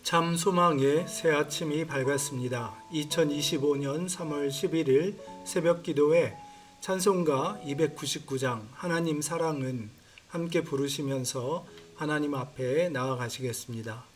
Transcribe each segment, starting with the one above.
참 소망의 새 아침이 밝았습니다. 2025년 3월 11일 새벽 기도회 찬송가 299장 하나님 사랑은 함께 부르시면서 하나님 앞에 나아가시겠습니다.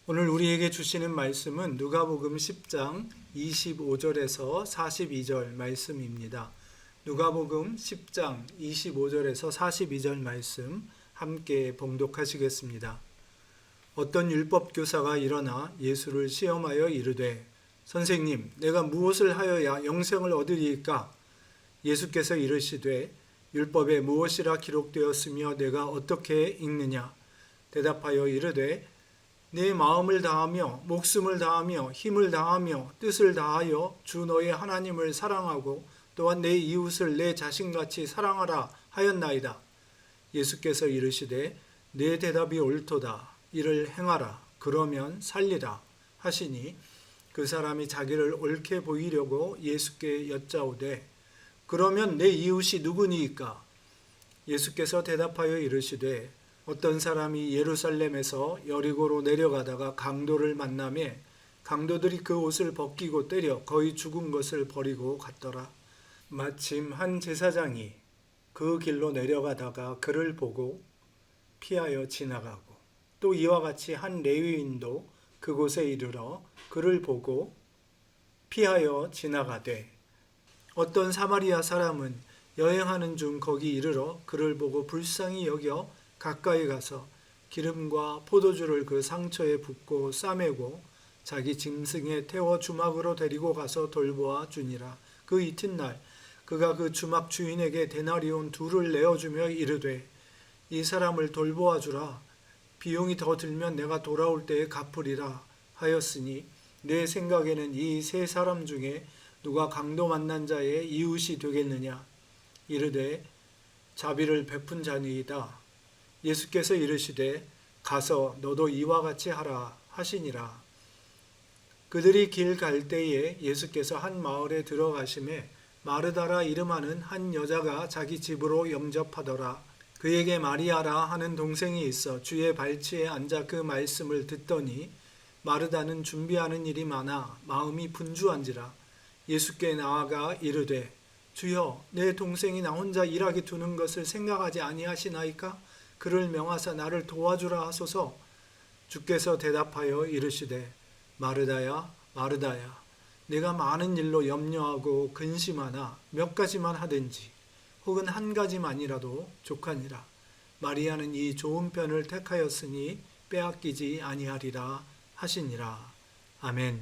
오늘 우리에게 주시는 말씀은 누가복음 10장 25절에서 42절 말씀입니다. 누가복음 10장 25절에서 42절 말씀 함께 봉독하시겠습니다. 어떤 율법 교사가 일어나 예수를 시험하여 이르되 선생님, 내가 무엇을 하여야 영생을 얻으리이까? 예수께서 이르시되 율법에 무엇이라 기록되었으며 내가 어떻게 읽느냐? 대답하여 이르되 내 마음을 다하며 목숨을 다하며 힘을 다하며 뜻을 다하여 주 너의 하나님을 사랑하고 또한 내 이웃을 내 자신같이 사랑하라 하였나이다. 예수께서 이르시되 내 대답이 옳도다. 이를 행하라. 그러면 살리라 하시니 그 사람이 자기를 옳게 보이려고 예수께 여짜오되 그러면 내 이웃이 누구니이까? 예수께서 대답하여 이르시되 어떤 사람이 예루살렘에서 여리고로 내려가다가 강도를 만나매 강도들이 그 옷을 벗기고 때려 거의 죽은 것을 버리고 갔더라. 마침 한 제사장이 그 길로 내려가다가 그를 보고 피하여 지나가고 또 이와 같이 한 레위인도 그곳에 이르러 그를 보고 피하여 지나가되 어떤 사마리아 사람은 여행하는 중 거기 이르러 그를 보고 불쌍히 여겨 가까이 가서 기름과 포도주를 그 상처에 붓고 싸매고 자기 짐승에 태워 주막으로 데리고 가서 돌보아 주니라. 그 이튿날 그가 그 주막 주인에게 데나리온 2를 내어주며 이르되 이 사람을 돌보아 주라. 비용이 더 들면 내가 돌아올 때에 갚으리라 하였으니 내 생각에는 이 세 사람 중에 누가 강도 만난 자의 이웃이 되겠느냐? 이르되 자비를 베푼 자니이다. 예수께서 이르시되 가서 너도 이와 같이 하라 하시니라. 그들이 길 갈 때에 예수께서 한 마을에 들어가심에 마르다라 이름하는 한 여자가 자기 집으로 영접하더라. 그에게 마리아라 하는 동생이 있어 주의 발치에 앉아 그 말씀을 듣더니 마르다는 준비하는 일이 많아 마음이 분주한지라. 예수께 나아가 이르되 주여, 내 동생이 나 혼자 일하게 두는 것을 생각하지 아니하시나이까? 그를 명하사 나를 도와주라 하소서. 주께서 대답하여 이르시되 마르다야 마르다야 내가 많은 일로 염려하고 근심하나 몇 가지만 하든지 혹은 한 가지만이라도 족하니라. 마리아는 이 좋은 편을 택하였으니 빼앗기지 아니하리라 하시니라. 아멘.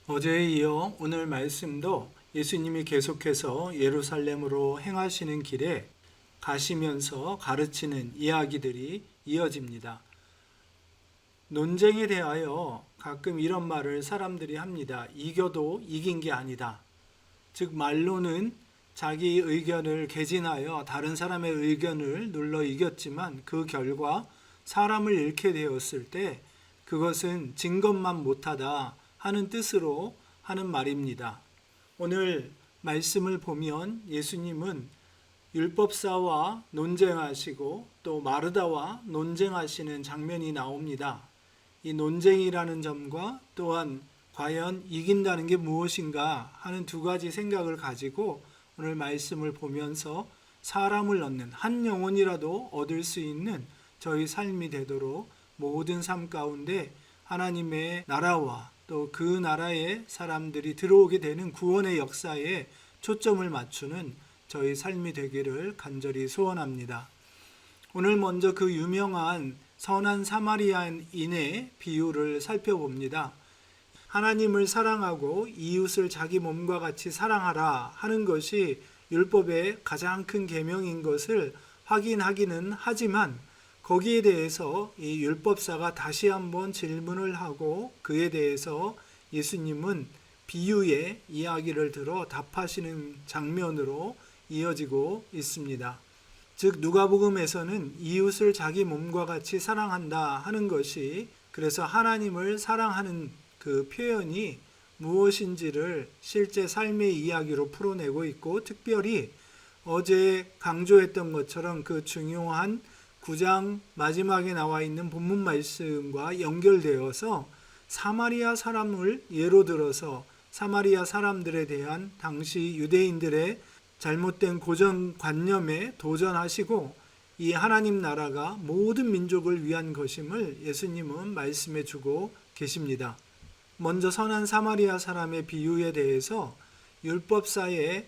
어제에 이어 오늘 말씀도 예수님이 계속해서 예루살렘으로 행하시는 길에 가시면서 가르치는 이야기들이 이어집니다. 논쟁에 대하여 가끔 이런 말을 사람들이 합니다. 이겨도 이긴 게 아니다. 즉 말로는 자기 의견을 개진하여 다른 사람의 의견을 눌러 이겼지만 그 결과 사람을 잃게 되었을 때 그것은 진 것만 못하다 하는 뜻으로 하는 말입니다. 오늘 말씀을 보면 예수님은 율법사와 논쟁하시고 또 마르다와 논쟁하시는 장면이 나옵니다. 이 논쟁이라는 점과 또한 과연 이긴다는 게 무엇인가 하는 두 가지 생각을 가지고 오늘 말씀을 보면서 사람을 얻는 한 영혼이라도 얻을 수 있는 저희 삶이 되도록 모든 삶 가운데 하나님의 나라와 또 그 나라의 사람들이 들어오게 되는 구원의 역사에 초점을 맞추는 저희 삶이 되기를 간절히 소원합니다. 오늘 먼저 그 유명한 선한 사마리아인의 비유를 살펴봅니다. 하나님을 사랑하고 이웃을 자기 몸과 같이 사랑하라 하는 것이 율법의 가장 큰 계명인 것을 확인하기는 하지만 거기에 대해서 이 율법사가 다시 한번 질문을 하고 그에 대해서 예수님은 비유의 이야기를 들어 답하시는 장면으로 이어지고 있습니다. 즉 누가복음에서는 이웃을 자기 몸과 같이 사랑한다 하는 것이 그래서 하나님을 사랑하는 그 표현이 무엇인지를 실제 삶의 이야기로 풀어내고 있고 특별히 어제 강조했던 것처럼 그 중요한 9장 마지막에 나와 있는 본문 말씀과 연결되어서 사마리아 사람을 예로 들어서 사마리아 사람들에 대한 당시 유대인들의 잘못된 고정관념에 도전하시고 이 하나님 나라가 모든 민족을 위한 것임을 예수님은 말씀해 주고 계십니다. 먼저 선한 사마리아 사람의 비유에 대해서 율법사의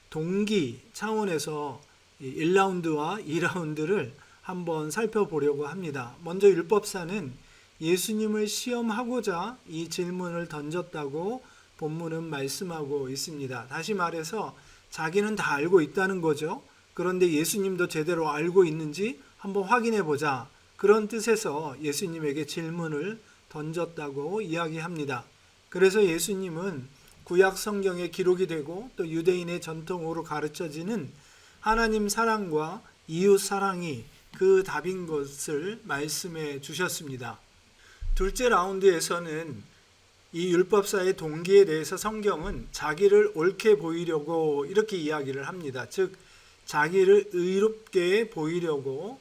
동기 차원에서 1라운드와 2라운드를 한번 살펴보려고 합니다. 먼저 율법사는 예수님을 시험하고자 이 질문을 던졌다고 본문은 말씀하고 있습니다. 다시 말해서 자기는 다 알고 있다는 거죠. 그런데 예수님도 제대로 알고 있는지 한번 확인해 보자. 그런 뜻에서 예수님에게 질문을 던졌다고 이야기합니다. 그래서 예수님은 구약 성경에 기록이 되고 또 유대인의 전통으로 가르쳐지는 하나님 사랑과 이웃 사랑이 그 답인 것을 말씀해 주셨습니다. 둘째 라운드에서는 이 율법사의 동기에 대해서 성경은 자기를 옳게 보이려고 이렇게 이야기를 합니다. 즉 자기를 의롭게 보이려고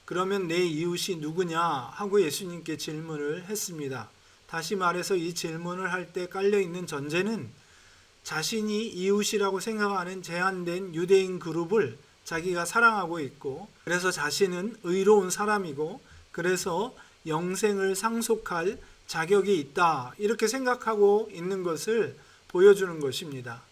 그러면 내 이웃이 누구냐 하고 예수님께 질문을 했습니다. 다시 말해서 이 질문을 할 때 깔려있는 전제는 자신이 이웃이라고 생각하는 제한된 유대인 그룹을 자기가 사랑하고 있고 그래서 자신은 의로운 사람이고 그래서 영생을 상속할 자격이 있다 이렇게 생각하고 있는 것을 보여주는 것입니다.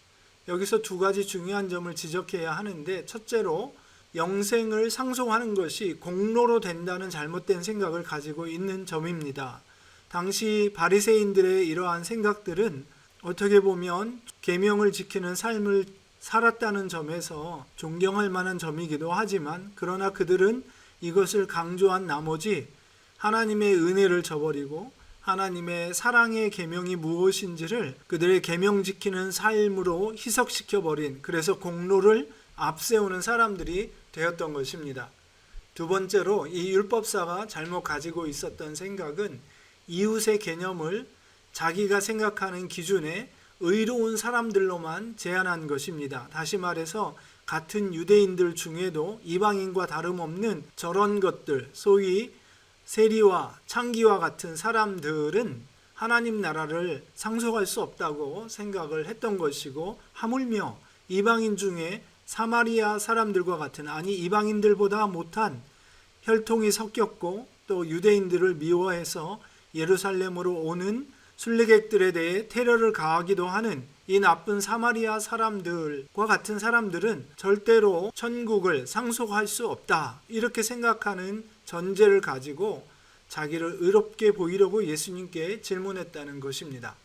여기서 두 가지 중요한 점을 지적해야 하는데 첫째로 영생을 상속하는 것이 공로로 된다는 잘못된 생각을 가지고 있는 점입니다. 당시 바리새인들의 이러한 생각들은 어떻게 보면 계명을 지키는 삶을 살았다는 점에서 존경할 만한 점이기도 하지만 그러나 그들은 이것을 강조한 나머지 하나님의 은혜를 저버리고 하나님의 사랑의 계명이 무엇인지를 그들의 계명 지키는 삶으로 희석시켜버린 그래서 공로를 앞세우는 사람들이 되었던 것입니다. 두 번째로 이 율법사가 잘못 가지고 있었던 생각은 이웃의 개념을 자기가 생각하는 기준에 의로운 사람들로만 제한한 것입니다. 다시 말해서 같은 유대인들 중에도 이방인과 다름없는 저런 것들, 소위 세리와 창기와 같은 사람들은 하나님 나라를 상속할 수 없다고 생각을 했던 것이고 하물며 이방인 중에 사마리아 사람들과 같은 아니 이방인들보다 못한 혈통이 섞였고 또 유대인들을 미워해서 예루살렘으로 오는 순례객들에 대해 테러를 가하기도 하는 이 나쁜 사마리아 사람들과 같은 사람들은 절대로 천국을 상속할 수 없다, 이렇게 생각하는 전제를 가지고 자기를 의롭게 보이려고 예수님께 질문했다는 것입니다.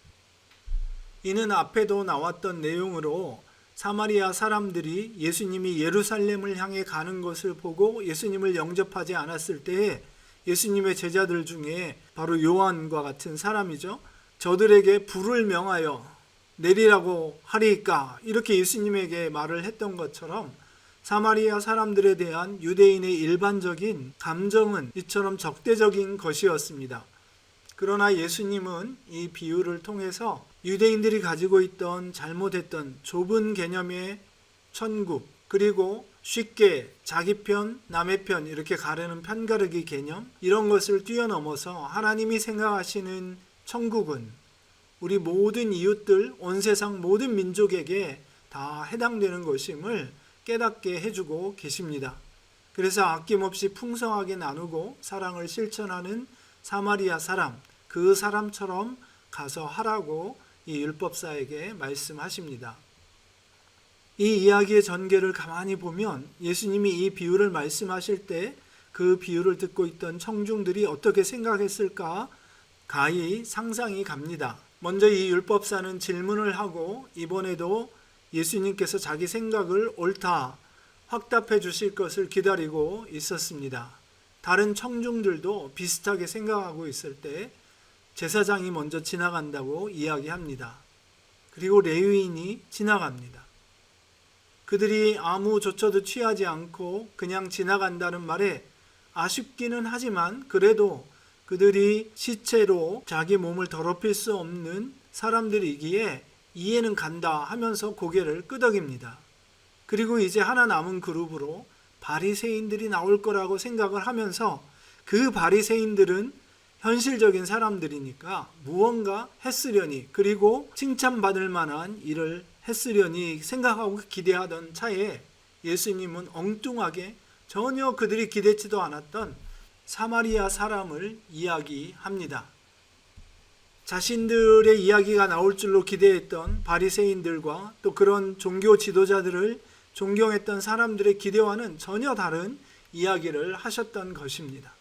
이는 앞에도 나왔던 내용으로 사마리아 사람들이 예수님이 예루살렘을 향해 가는 것을 보고 예수님을 영접하지 않았을 때에 예수님의 제자들 중에 바로 요한과 같은 사람이죠. 저들에게 불을 명하여 내리라고 하리이까, 이렇게 예수님에게 말을 했던 것처럼 사마리아 사람들에 대한 유대인의 일반적인 감정은 이처럼 적대적인 것이었습니다. 그러나 예수님은 이 비유를 통해서 유대인들이 가지고 있던 잘못했던 좁은 개념의 천국, 그리고 쉽게 자기 편, 남의 편 이렇게 가르는 편가르기 개념, 이런 것을 뛰어넘어서 하나님이 생각하시는 천국은 우리 모든 이웃들, 온 세상 모든 민족에게 다 해당되는 것임을 깨닫게 해주고 계십니다. 그래서 아낌없이 풍성하게 나누고 사랑을 실천하는 사마리아 사람, 그 사람처럼 가서 하라고 이 율법사에게 말씀하십니다. 이 이야기의 전개를 가만히 보면 예수님이 이 비유를 말씀하실 때 그 비유를 듣고 있던 청중들이 어떻게 생각했을까 가히 상상이 갑니다. 먼저 이 율법사는 질문을 하고 이번에도 예수님께서 자기 생각을 옳다 확답해 주실 것을 기다리고 있었습니다. 다른 청중들도 비슷하게 생각하고 있을 때 제사장이 먼저 지나간다고 이야기합니다. 그리고 레위인이 지나갑니다. 그들이 아무 조처도 취하지 않고 그냥 지나간다는 말에 아쉽기는 하지만 그래도 그들이 시체로 자기 몸을 더럽힐 수 없는 사람들이기에 이해는 간다 하면서 고개를 끄덕입니다. 그리고 이제 하나 남은 그룹으로 바리새인들이 나올 거라고 생각을 하면서 그 바리새인들은 현실적인 사람들이니까 무언가 했으려니, 그리고 칭찬받을 만한 일을 했으려니 생각하고 기대하던 차에 예수님은 엉뚱하게 전혀 그들이 기대치도 않았던 사마리아 사람을 이야기합니다. 자신들의 이야기가 나올 줄로 기대했던 바리새인들과 또 그런 종교 지도자들을 존경했던 사람들의 기대와는 전혀 다른 이야기를 하셨던 것입니다.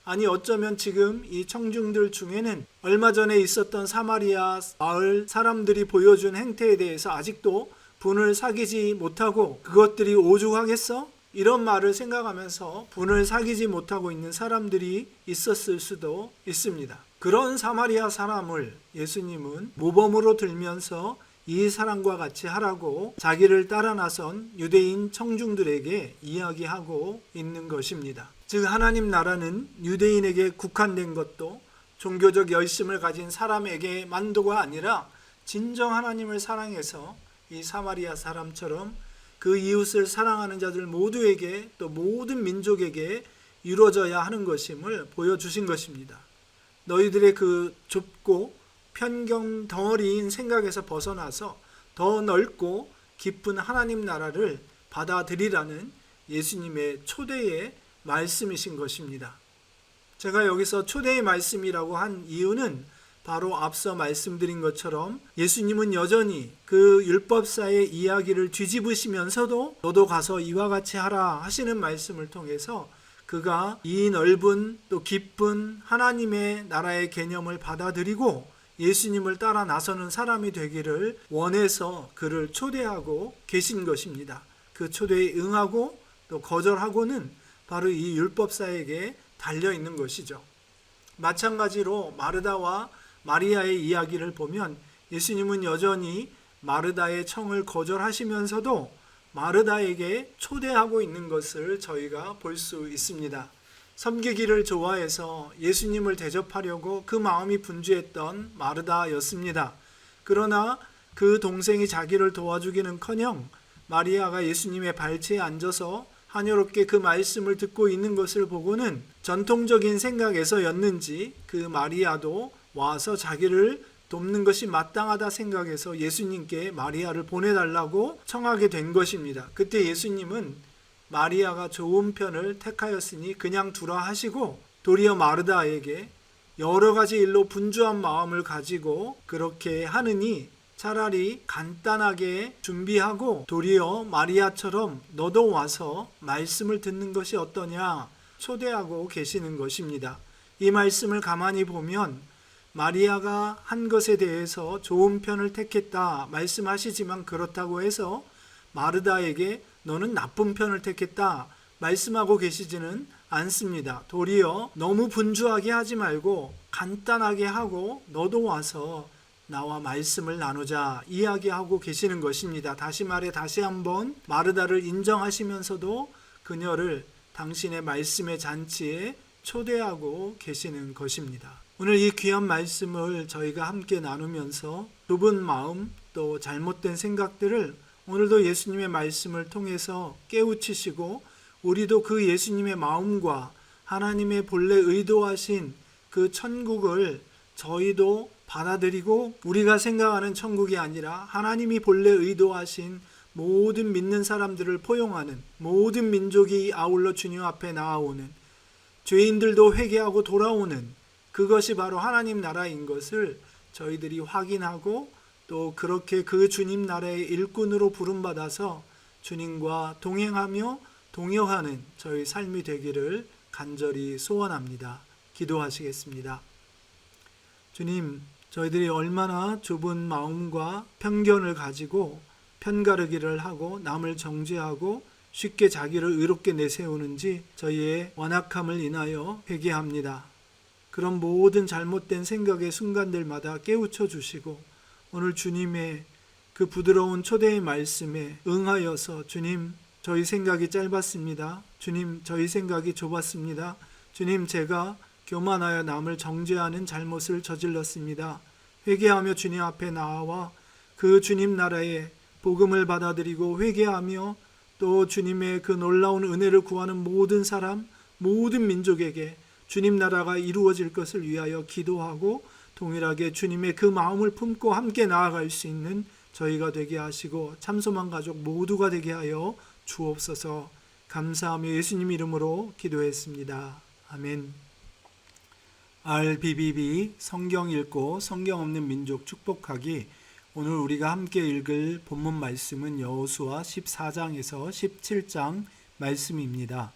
아니 어쩌면 지금 이 청중들 중에는 얼마 전에 있었던 사마리아 마을 사람들이 보여준 행태에 대해서 아직도 분을 사귀지 못하고 그것들이 오죽하겠어? 이런 말을 생각하면서 분을 사귀지 못하고 있는 사람들이 있었을 수도 있습니다. 그런 사마리아 사람을 예수님은 모범으로 들면서 이 사람과 같이 하라고 자기를 따라 나선 유대인 청중들에게 이야기하고 있는 것입니다. 즉 하나님 나라는 유대인에게 국한된 것도 종교적 열심을 가진 사람에게 만도가 아니라 진정 하나님을 사랑해서 이 사마리아 사람처럼 그 이웃을 사랑하는 자들 모두에게 또 모든 민족에게 이루어져야 하는 것임을 보여주신 것입니다. 너희들의 그 좁고 편견 덩어리인 생각에서 벗어나서 더 넓고 깊은 하나님 나라를 받아들이라는 예수님의 초대의 말씀이신 것입니다. 제가 여기서 초대의 말씀이라고 한 이유는 바로 앞서 말씀드린 것처럼 예수님은 여전히 그 율법사의 이야기를 뒤집으시면서도 너도 가서 이와 같이 하라 하시는 말씀을 통해서 그가 이 넓은 또 깊은 하나님의 나라의 개념을 받아들이고 예수님을 따라 나서는 사람이 되기를 원해서 그를 초대하고 계신 것입니다. 그 초대에 응하고 또 거절하고는 바로 이 율법사에게 달려있는 것이죠. 마찬가지로 마르다와 마리아의 이야기를 보면 예수님은 여전히 마르다의 청을 거절하시면서도 마르다에게 초대하고 있는 것을 저희가 볼 수 있습니다. 섬기기를 좋아해서 예수님을 대접하려고 그 마음이 분주했던 마르다였습니다. 그러나 그 동생이 자기를 도와주기는커녕 마리아가 예수님의 발치에 앉아서 한여롭게 그 말씀을 듣고 있는 것을 보고는 전통적인 생각에서였는지 그 마리아도 와서 자기를 돕는 것이 마땅하다 생각해서 예수님께 마리아를 보내달라고 청하게 된 것입니다. 그때 예수님은 마리아가 좋은 편을 택하였으니 그냥 두라 하시고 도리어 마르다에게 여러 가지 일로 분주한 마음을 가지고 그렇게 하느니 차라리 간단하게 준비하고 도리어 마리아처럼 너도 와서 말씀을 듣는 것이 어떠냐 초대하고 계시는 것입니다. 이 말씀을 가만히 보면 마리아가 한 것에 대해서 좋은 편을 택했다 말씀하시지만 그렇다고 해서 마르다에게 너는 나쁜 편을 택했다 말씀하고 계시지는 않습니다. 도리어 너무 분주하게 하지 말고 간단하게 하고 너도 와서 나와 말씀을 나누자 이야기하고 계시는 것입니다. 다시 말해 다시 한번 마르다를 인정하시면서도 그녀를 당신의 말씀의 잔치에 초대하고 계시는 것입니다. 오늘 이 귀한 말씀을 저희가 함께 나누면서 좁은 마음 또 잘못된 생각들을 오늘도 예수님의 말씀을 통해서 깨우치시고 우리도 그 예수님의 마음과 하나님의 본래 의도하신 그 천국을 저희도 받아들이고 우리가 생각하는 천국이 아니라 하나님이 본래 의도하신 모든 믿는 사람들을 포용하는 모든 민족이 아울러 주님 앞에 나아오는 죄인들도 회개하고 돌아오는 그것이 바로 하나님 나라인 것을 저희들이 확인하고 또 그렇게 그 주님 나라의 일꾼으로 부름받아서 주님과 동행하며 동역하는 저희 삶이 되기를 간절히 소원합니다. 기도하시겠습니다. 주님, 저희들이 얼마나 좁은 마음과 편견을 가지고 편가르기를 하고 남을 정죄하고 쉽게 자기를 의롭게 내세우는지 저희의 완악함을 인하여 회개합니다. 그런 모든 잘못된 생각의 순간들마다 깨우쳐 주시고 오늘 주님의 그 부드러운 초대의 말씀에 응하여서 주님, 저희 생각이 짧았습니다. 주님, 저희 생각이 좁았습니다. 주님, 제가 교만하여 남을 정죄하는 잘못을 저질렀습니다. 회개하며 주님 앞에 나와 그 주님 나라의 복음을 받아들이고 회개하며 또 주님의 그 놀라운 은혜를 구하는 모든 사람, 모든 민족에게 주님 나라가 이루어질 것을 위하여 기도하고 동일하게 주님의 그 마음을 품고 함께 나아갈 수 있는 저희가 되게 하시고 참소만 가족 모두가 되게 하여 주옵소서. 감사하며 예수님 이름으로 기도했습니다. 아멘. RBBB 성경 읽고 성경 없는 민족 축복하기. 오늘 우리가 함께 읽을 본문 말씀은 여호수아 14장에서 17장 말씀입니다.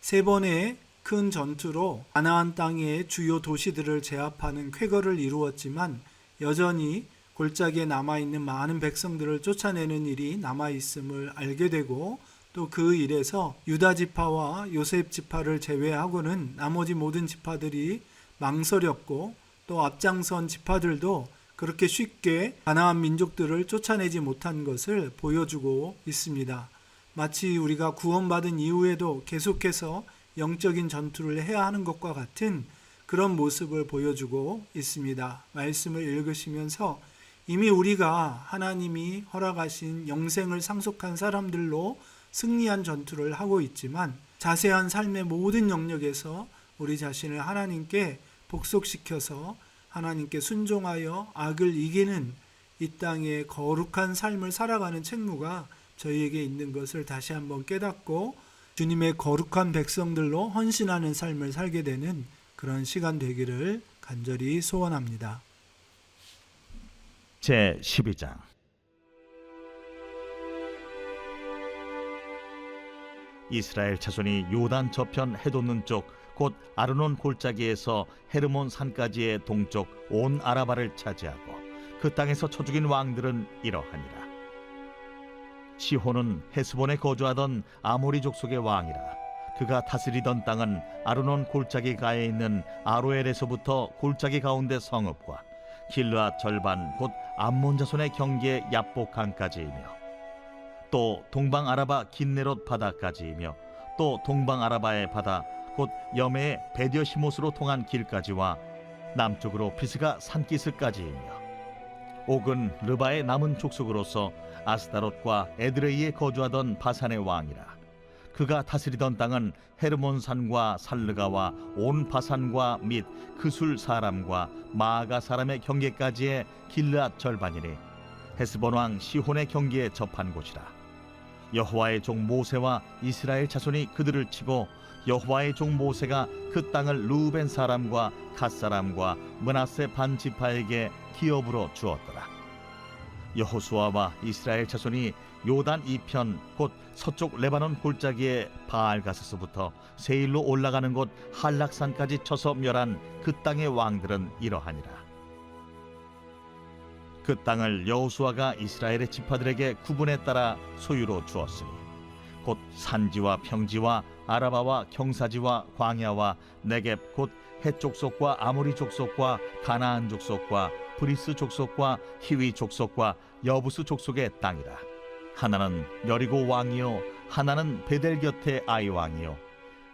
세 번의 큰 전투로 가나안 땅의 주요 도시들을 제압하는 쾌거를 이루었지만 여전히 골짜기에 남아있는 많은 백성들을 쫓아내는 일이 남아있음을 알게 되고 또 그 일에서 유다 지파와 요셉 지파를 제외하고는 나머지 모든 지파들이 망설였고 또 앞장선 지파들도 그렇게 쉽게 가나안 민족들을 쫓아내지 못한 것을 보여주고 있습니다. 마치 우리가 구원받은 이후에도 계속해서 영적인 전투를 해야 하는 것과 같은 그런 모습을 보여주고 있습니다. 말씀을 읽으시면서 이미 우리가 하나님이 허락하신 영생을 상속한 사람들로 승리한 전투를 하고 있지만 자세한 삶의 모든 영역에서 우리 자신을 하나님께 복속시켜서 하나님께 순종하여 악을 이기는 이 땅의 거룩한 삶을 살아가는 책무가 저희에게 있는 것을 다시 한번 깨닫고 주님의 거룩한 백성들로 헌신하는 삶을 살게 되는 그런 시간 되기를 간절히 소원합니다. 제12장 이스라엘 자손이 요단 저편 해돋는 쪽 곧 아르논 골짜기에서 헤르몬 산까지의 동쪽 온 아라바를 차지하고 그 땅에서 쳐 죽인 왕들은 이러하니라. 시혼은 헤스본에 거주하던 아모리 족속의 왕이라. 그가 다스리던 땅은 아르논 골짜기 가에 있는 아로엘에서부터 골짜기 가운데 성읍과 길르앗 절반 곧 암몬 자손의 경계 야복강까지이며 또 동방 아라바 긴네롯 바다까지이며 또 동방 아라바의 바다 곧 여매의 베디어시못으로 통한 길까지와 남쪽으로 비스가 산기스까지이며 옥은 르바의 남은 족속으로서 아스다롯과 에드레이에 거주하던 바산의 왕이라. 그가 다스리던 땅은 헤르몬산과 살르가와 온 바산과 및 그술 사람과 마아가 사람의 경계까지의 길르앗 절반이니 헤스본 왕 시혼의 경계에 접한 곳이라. 여호와의 종 모세와 이스라엘 자손이 그들을 치고 여호와의 종 모세가 그 땅을 루벤 사람과 갓 사람과 므낫세 반 지파에게 기업으로 주었더라. 여호수아와 이스라엘 자손이 요단 이편 곧 서쪽 레바논 골짜기의 바알가스서부터 세일로 올라가는 곳 한락산까지 쳐서 멸한 그 땅의 왕들은 이러하니라. 그 땅을 여호수아가 이스라엘의 지파들에게 구분에 따라 소유로 주었으니 곧 산지와 평지와 아라바와 경사지와 광야와 네겝 곧 헷 족속과 아모리 족속과 가나안 족속과 브리스 족속과 히위 족속과 여부스 족속의 땅이라. 하나는 여리고 왕이요 하나는 베델 곁의 아이 왕이요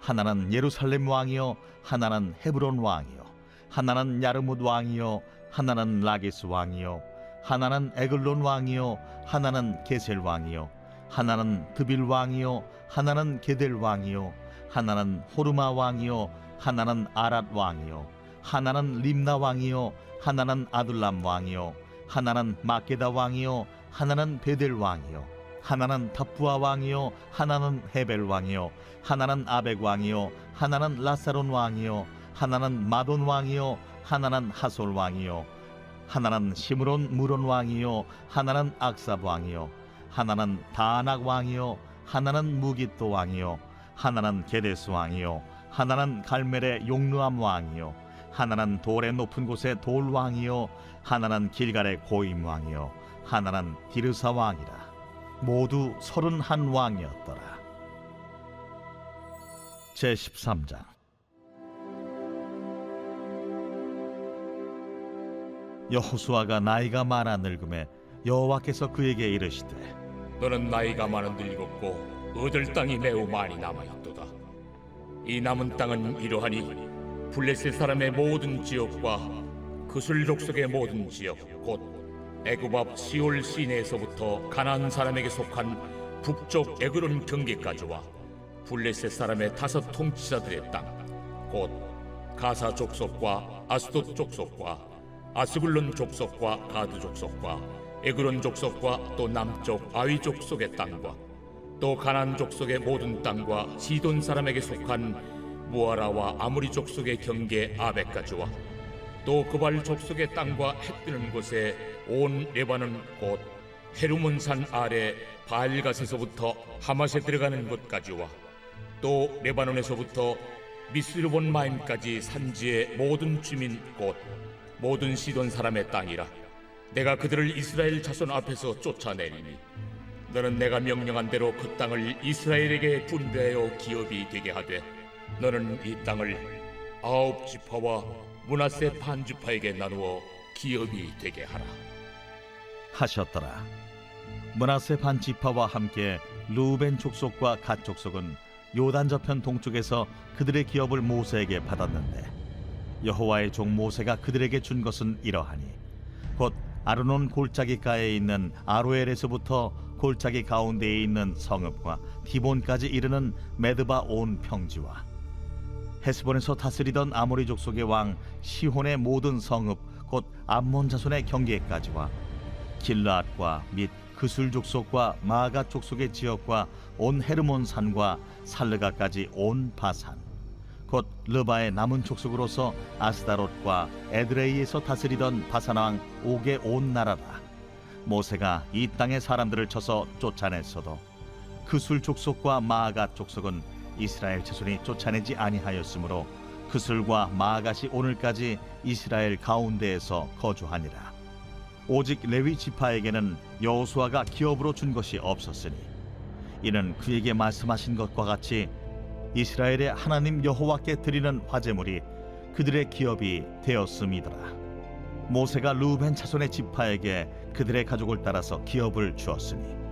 하나는 예루살렘 왕이요 하나는 헤브론 왕이요 하나는 야르뭇 왕이요 하나는 라기스 왕이요 하나는 에글론 왕이요 하나는 게셀 왕이요 하나는 드빌 왕이요 하나는 게델 왕이요 하나는 호르마 왕이요 하나는 아랏 왕이요 하나는 림나 왕이요 하나는 아둘람 왕이요 하나는 마게다 왕이요 하나는 베델 왕이요 하나는 답부아 왕이요 하나는 헤벨 왕이요 하나는 아벡 왕이요 하나는 라사론 왕이요 하나는 마돈 왕이요 하나는 하솔 왕이요 하나는 시므론 무론 왕이요 하나는 악삽 왕이요 하나는 다낙 왕이요 하나는 무깃도 왕이요 하나는 게데스 왕이요 하나는 갈멜의 용르암 왕이요 하나는 돌의 높은 곳의 돌 왕이요 하나는 길갈의 고임 왕이요 하나는 디르사 왕이라. 모두 31 왕이었더라. 제13장. 여호수아가 나이가 많아 늙음에 여호와께서 그에게 이르시되 너는 나이가 많아 늙었고 얻을 땅이 매우 많이 남아있도다. 이 남은 땅은 이러하니 블레셋 사람의 모든 지역과 그술 족속의 모든 지역 곧 애굽 앞 시올 시내에서부터 가나안 사람에게 속한 북쪽 에그론 경계까지와 블레셋 사람의 5 통치자들의 땅 곧 가사 족속과 아스돗 족속과 아스글론 족속과 가드 족속과 에그론 족속과 또 남쪽 아위 족속의 땅과 또 가나안 족속의 모든 땅과 시돈 사람에게 속한 무아라와 아모리 족속의 경계 아벡까지와 또 그발 족속의 땅과 해 뜨는 곳에 온 레바논 곧 헤르몬 산 아래 바알갓에서부터 하맛에 들어가는 곳까지와 또 레바논에서부터 미스르본 마임까지 산지의 모든 주민 곧 모든 시돈 사람의 땅이라. 내가 그들을 이스라엘 자손 앞에서 쫓아내리니 너는 내가 명령한 대로 그 땅을 이스라엘에게 분배하여 기업이 되게 하되 너는 이 땅을 9 지파와 므낫세 반 지파에게 나누어 기업이 되게 하라 하셨더라. 므낫세 반 지파와 함께 루벤 족속과 갓 족속은 요단 저편 동쪽에서 그들의 기업을 모세에게 받았는데 여호와의 종 모세가 그들에게 준 것은 이러하니 곧 아르논 골짜기가에 있는 아로엘에서부터 골짜기 가운데에 있는 성읍과 디본까지 이르는 메드바 온 평지와 헤스본에서 다스리던 아모리 족속의 왕 시혼의 모든 성읍 곧 암몬 자손의 경계까지와 길르앗과 및 그술 족속과 마가 족속의 지역과 온 헤르몬 산과 살르가까지 온 바산 곧 르바의 남은 족속으로서 아스다롯과 에드레이에서 다스리던 바산 왕 옥의 온 나라라. 모세가 이 땅의 사람들을 쳐서 쫓아냈어도 그술 족속과 마가 족속은 이스라엘 자손이 쫓아내지 아니하였으므로 그술과 마갓이 오늘까지 이스라엘 가운데에서 거주하니라. 오직 레위 지파에게는 여호수아가 기업으로 준 것이 없었으니 이는 그에게 말씀하신 것과 같이 이스라엘의 하나님 여호와께 드리는 화제물이 그들의 기업이 되었음이더라. 모세가 루벤 자손의 지파에게 그들의 가족을 따라서 기업을 주었으니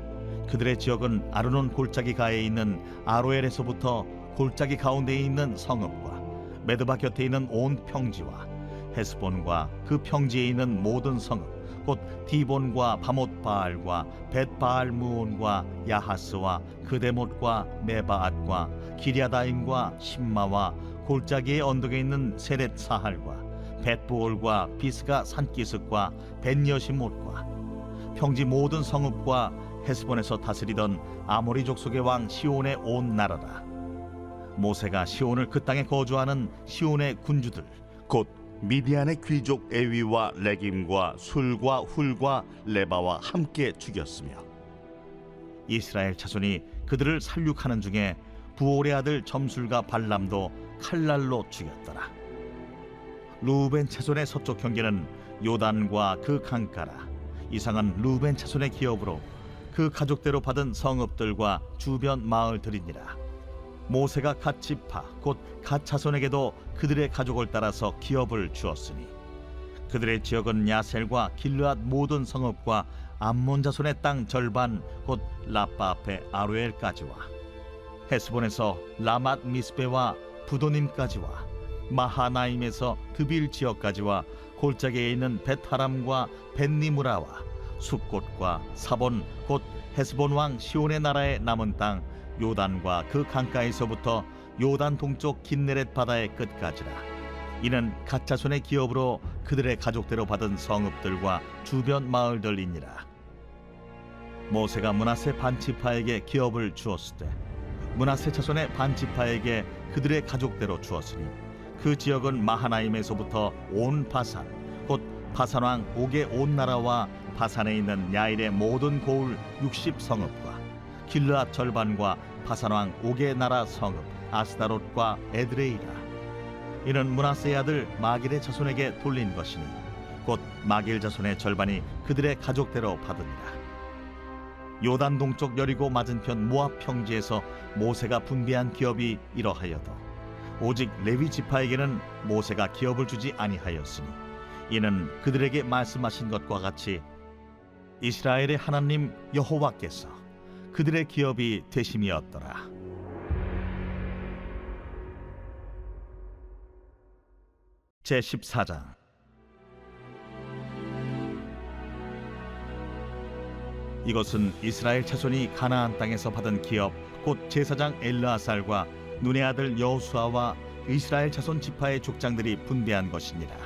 그들의 지역은 아르논 골짜기 가에 있는 아로엘에서부터 골짜기 가운데에 있는 성읍과 메드바 곁에 있는 온 평지와 헤스본과 그 평지에 있는 모든 성읍 곧 디본과 바못 바알과 벳 바알 무온과 야하스와 그데못과 메바앗과 기랴다임과 심마와 골짜기의 언덕에 있는 세렛 사할과 벳부올과 비스가 산기슭과 벳여시못과 평지 모든 성읍과 헤스본에서 다스리던 아모리 족속의 왕 시온의 온 나라라. 모세가 시온을 그 땅에 거주하는 시온의 군주들 곧 미디안의 귀족 에위와 레김과 술과 훌과 레바와 함께 죽였으며 이스라엘 자손이 그들을 살육하는 중에 부올의 아들 점술과 발람도 칼날로 죽였더라. 루벤 자손의 서쪽 경계는 요단과 그 강가라. 이상은 루벤 자손의 기업으로 그 가족대로 받은 성읍들과 주변 마을들이니라. 모세가 갓 지파 곧 갓 자손에게도 그들의 가족을 따라서 기업을 주었으니 그들의 지역은 야셀과 길르앗 모든 성읍과 암몬 자손의 땅 절반 곧 라빠 앞에 아로엘까지와 헤스본에서 라맛 미스베와 부도님까지와 마하나임에서 드빌 지역까지와 골짜기에 있는 벳하람과 벳니무라와 숫곳과 사본 곧 헤스본 왕 시온의 나라의 남은 땅 요단과 그 강가에서부터 요단 동쪽 긴네렛 바다의 끝까지라. 이는 갓 자손의 기업으로 그들의 가족대로 받은 성읍들과 주변 마을들이니라. 모세가 므낫세 반지파에게 기업을 주었을 때 므낫세 자손의 반지파에게 그들의 가족대로 주었으니 그 지역은 마하나임에서부터 온 바산 곧 바산 왕 옥의 온 나라와 바산에 있는 야일의 모든 고을 60성읍과 길르앗 절반과 바산 왕 옥의 나라 성읍 아스다롯과 에드레이라. 이는 므낫세의 아들 마길의 자손에게 돌린 것이니 곧 마길 자손의 절반이 그들의 가족대로 받으니라. 요단 동쪽 여리고 맞은편 모압 평지에서 모세가 분배한 기업이 이러하여도 오직 레위 지파에게는 모세가 기업을 주지 아니하였으니 이는 그들에게 말씀하신 것과 같이 이스라엘의 하나님 여호와께서 그들의 기업이 되심이었더라. 제14장. 이것은 이스라엘 자손이 가나안 땅에서 받은 기업 곧 제사장 엘르아살과 눈의 아들 여호수아와 이스라엘 자손 지파의 족장들이 분배한 것이니라.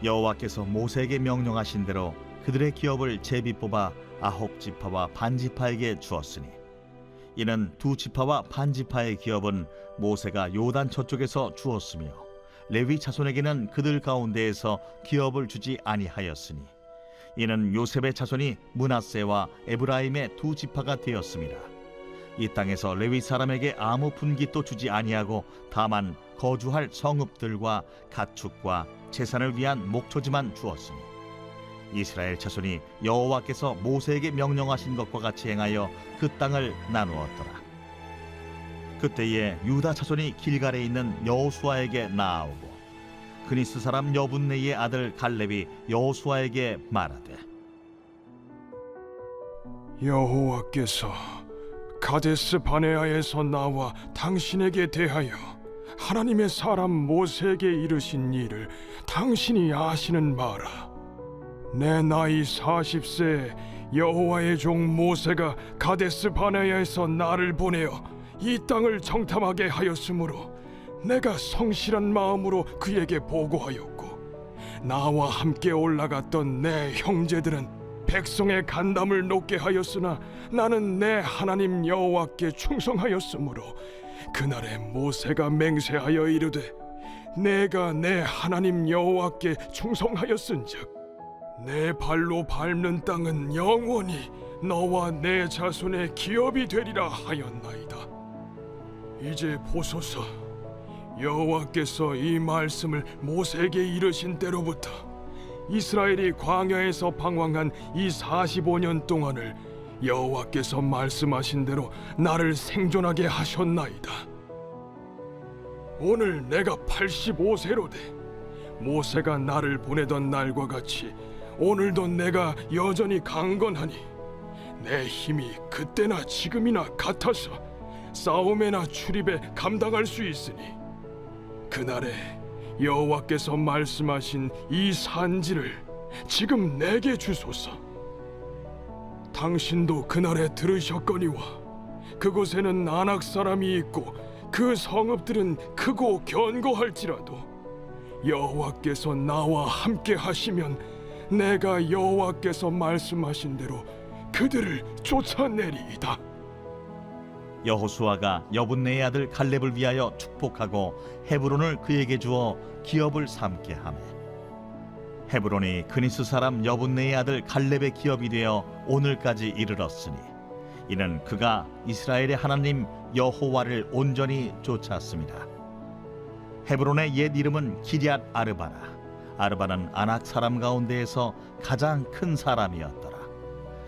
여호와께서 모세에게 명령하신 대로 그들의 기업을 제비 뽑아 아홉 지파와 반 지파에게 주었으니 이는 두 지파와 반 지파의 기업은 모세가 요단 저쪽에서 주었으며 레위 자손에게는 그들 가운데에서 기업을 주지 아니하였으니 이는 요셉의 자손이 므낫세와 에브라임의 두 지파가 되었습니다. 이 땅에서 레위 사람에게 아무 분깃도 주지 아니하고 다만 거주할 성읍들과 가축과 재산을 위한 목초지만 주었으니 이스라엘 자손이 여호와께서 모세에게 명령하신 것과 같이 행하여 그 땅을 나누었더라. 그때에 유다 자손이 길갈에 있는 여호수아에게 나아오고 그니스 사람 여분네의 아들 갈렙이 여호수아에게 말하되 여호와께서 가데스 바네아에서 나와 당신에게 대하여 하나님의 사람 모세에게 이르신 일을 당신이 아시는 바라. 내 나이 40세에 여호와의 종 모세가 가데스 바네아에서 나를 보내어 이 땅을 정탐하게 하였으므로 내가 성실한 마음으로 그에게 보고하였고 나와 함께 올라갔던 내 형제들은 백성의 간담을 높게 하였으나 나는 내 하나님 여호와께 충성하였으므로 그날에 모세가 맹세하여 이르되 내가 내 하나님 여호와께 충성하였은즉 내 발로 밟는 땅은 영원히 너와 내 자손의 기업이 되리라 하였나이다. 이제 보소서, 여호와께서 이 말씀을 모세에게 이르신 때로부터 이스라엘이 광야에서 방황한 이 45년 동안을 여호와께서 말씀하신 대로 나를 생존하게 하셨나이다. 오늘 내가 85세로 돼 모세가 나를 보내던 날과 같이 오늘도 내가 여전히 강건하니 내 힘이 그때나 지금이나 같아서 싸움에나 출입에 감당할 수 있으니 그날에 여호와께서 말씀하신 이 산지를 지금 내게 주소서. 당신도 그날에 들으셨거니와 그곳에는 아낙 사람이 있고 그 성읍들은 크고 견고할지라도 여호와께서 나와 함께 하시면 내가 여호와께서 말씀하신 대로 그들을 쫓아내리이다. 여호수아가 여분네의 아들 갈렙을 위하여 축복하고 헤브론을 그에게 주어 기업을 삼게 하매 헤브론이 그니스 사람 여분네의 아들 갈렙의 기업이 되어 오늘까지 이르렀으니 이는 그가 이스라엘의 하나님 여호와를 온전히 쫓았습니다. 헤브론의 옛 이름은 기럇 아르바라. 아르바는 아낙 사람 가운데에서 가장 큰 사람이었더라.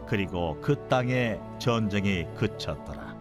그리고 그 땅에 전쟁이 그쳤더라.